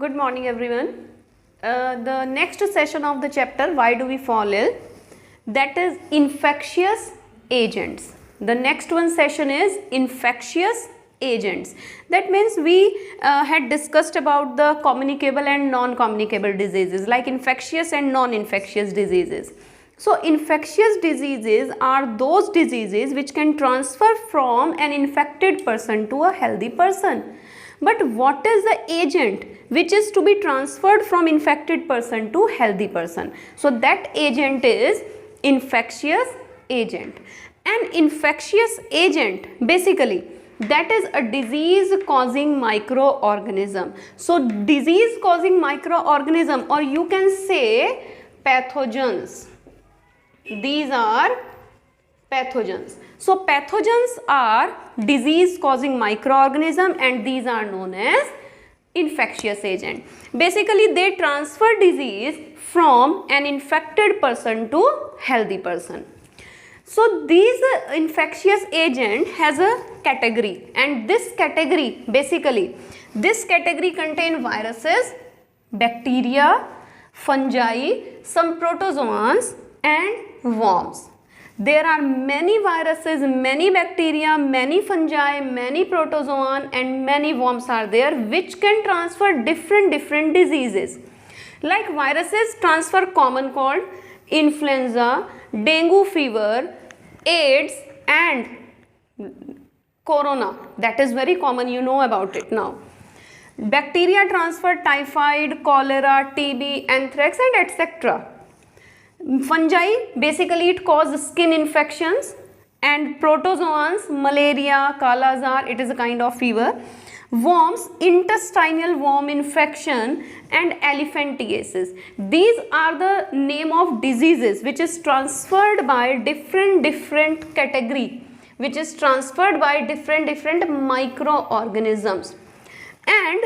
Good morning everyone. The next session of the chapter why do we fall ill, that is infectious agents. The next one session is infectious agents. That means we had discussed about the communicable and non-communicable diseases like infectious and non-infectious diseases. So infectious diseases are those diseases which can transfer from an infected person to a healthy person. But what is the agent which is to be transferred from infected person to healthy person? So that agent is infectious agent. An infectious agent basically that is a disease causing microorganism. So disease causing microorganism, or you can say pathogens. These are pathogens. So pathogens are disease causing microorganism and these are known as infectious agent. Basically they transfer disease from an infected person to healthy person. So these infectious agent has a category, and this category basically contain viruses, bacteria, fungi, some protozoans and worms. There are many viruses, many bacteria, many fungi, many protozoan and many worms are there which can transfer different diseases. Like viruses transfer common cold, influenza, dengue fever, AIDS and corona. That is very common, you know about it now. Bacteria transfer typhoid, cholera, TB, anthrax and etc. Fungi basically it causes skin infections, and protozoans malaria, kala azar, it is a kind of fever. Worms intestinal worm infection and elephantiasis. These are the name of diseases which is transferred by different category, which is transferred by different microorganisms. And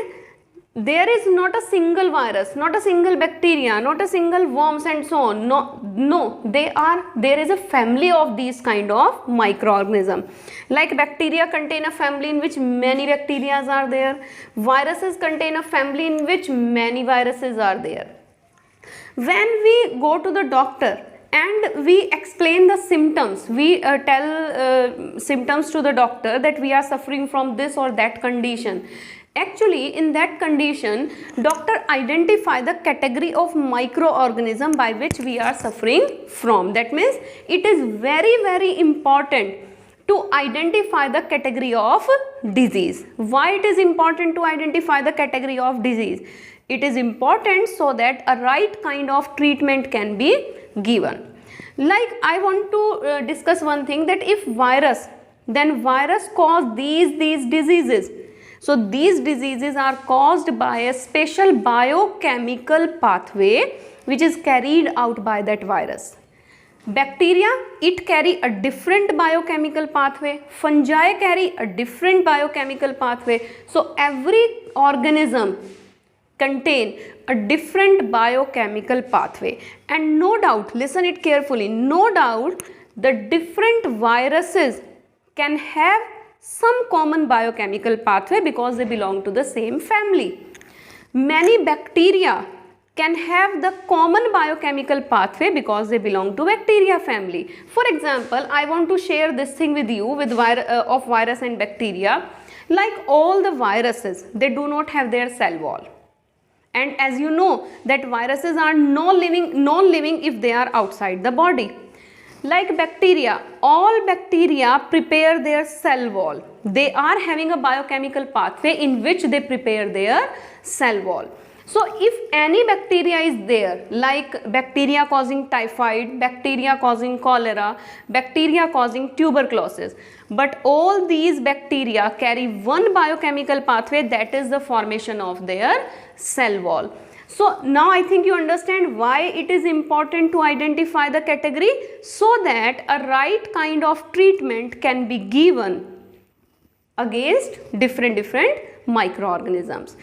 there is not a single virus, not a single bacteria, not a single worms and so on. No, there is a family of these kind of microorganisms. Like bacteria contain a family in which many bacteria are there. Viruses contain a family in which many viruses are there. When we go to the doctor and we explain the symptoms, we tell symptoms to the doctor that we are suffering from this or that condition. Actually, in that condition, doctor identify the category of microorganism by which we are suffering from. That means it is very important to identify the category of disease. Why it is important to identify the category of disease? It is important so that a right kind of treatment can be given. Like I want to discuss one thing, that if virus, then virus cause these diseases. So these diseases are caused by a special biochemical pathway which is carried out by that virus. Bacteria, it carry a different biochemical pathway. Fungi carry a different biochemical pathway. So every organism contain a different biochemical pathway. And no doubt, listen it carefully, no doubt the different viruses can have some common biochemical pathway because they belong to the same family. Many bacteria can have the common biochemical pathway because they belong to bacteria family. For example, I want to share this thing with you with of virus and bacteria. Like all the viruses, they do not have their cell wall. And as you know that viruses are non-living if they are outside the body. Like bacteria, all bacteria prepare their cell wall. They are having a biochemical pathway in which they prepare their cell wall. So if any bacteria is there, like bacteria causing typhoid, bacteria causing cholera, bacteria causing tuberculosis, but all these bacteria carry one biochemical pathway, that is the formation of their cell wall. So now I think you understand why it is important to identify the category, so that a right kind of treatment can be given against different microorganisms.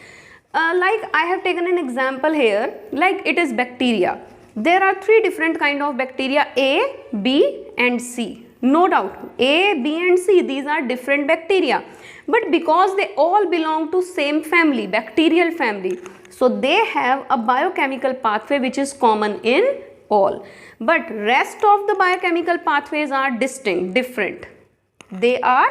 Like I have taken an example here, like it is bacteria. There are three different kind of bacteria, A, B and C. No doubt, A, B and C, these are different bacteria, but because they all belong to same family, bacterial family, so they have a biochemical pathway which is common in all. But rest of the biochemical pathways are distinct, different. They are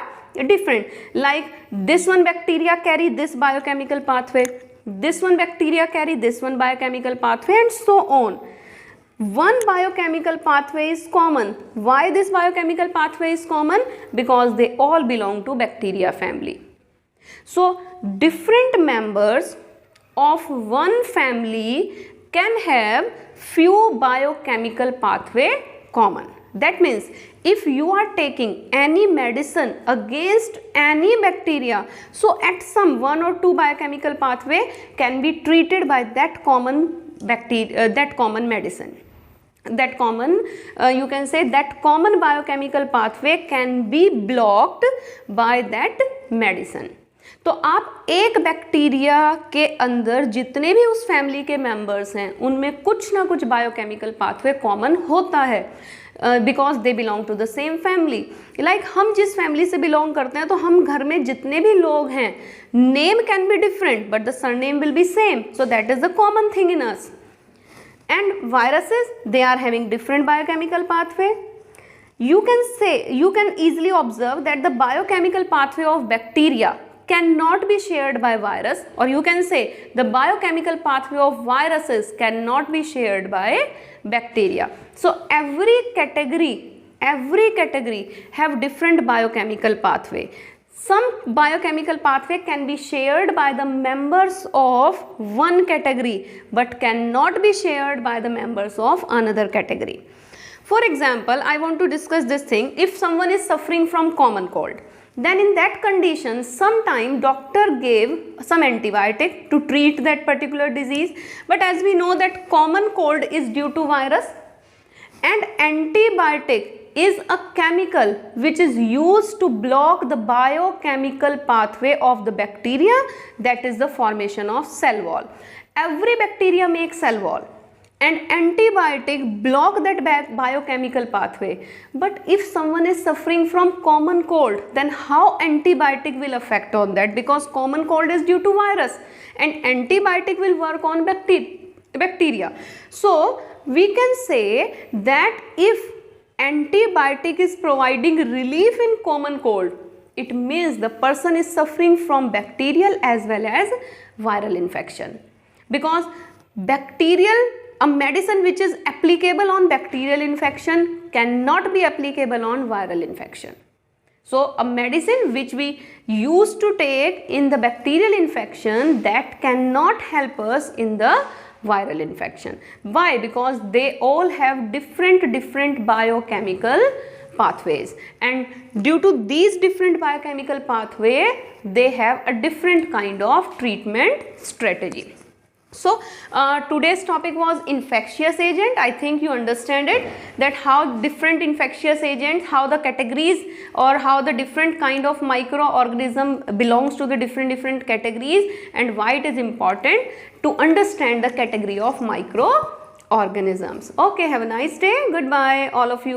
different. Like this one bacteria carry this biochemical pathway, this one bacteria carry this one biochemical pathway, and so on. One biochemical pathway is common. Why this biochemical pathway is common? Because they all belong to bacteria family. So different members of one family can have few biochemical pathway common. That means if you are taking any medicine against any bacteria, so at some one or two biochemical pathway can be treated by that common bacteria, that common medicine. That common, you can say that common biochemical pathway can be blocked by that medicine. तो आप एक bacteria के अंदर जितने भी उस family के members हैं उनमें कुछ ना कुछ बायोकेमिकल पाथवे कॉमन होता है, because they belong to the same family. Like हम जिस फैमिली से बिलोंग करते हैं तो हम घर में जितने भी लोग हैं, name can be different but the surname will be same, so that is the common thing in us. And viruses, they are having different biochemical pathway. You can easily observe that the biochemical pathway of bacteria cannot be shared by virus, or you can say the biochemical pathway of viruses cannot be shared by bacteria. So every category have different biochemical pathway. Some biochemical pathway can be shared by the members of one category but cannot be shared by the members of another category. For example, I want to discuss this thing. If someone is suffering from common cold, then in that condition, sometime doctor gave some antibiotic to treat that particular disease. But as we know that common cold is due to virus, and antibiotic is a chemical which is used to block the biochemical pathway of the bacteria, that is the formation of cell wall. Every bacteria makes cell wall and antibiotic block that biochemical pathway. But if someone is suffering from common cold, then how antibiotic will affect on that? Because common cold is due to virus and antibiotic will work on bacteria. So we can say that if antibiotic is providing relief in common cold, it means the person is suffering from bacterial as well as viral infection. Because a medicine which is applicable on bacterial infection cannot be applicable on viral infection. So a medicine which we used to take in the bacterial infection, that cannot help us in the viral infection. Why? Because they all have different biochemical pathways, and due to these different biochemical pathway, they have a different kind of treatment strategy. So today's topic was infectious agent. I think you understand it, that how different infectious agents, how the categories or how the different kind of microorganism belongs to the different categories, and why it is important to understand the category of microorganisms. Okay, have a nice day. Goodbye all of you.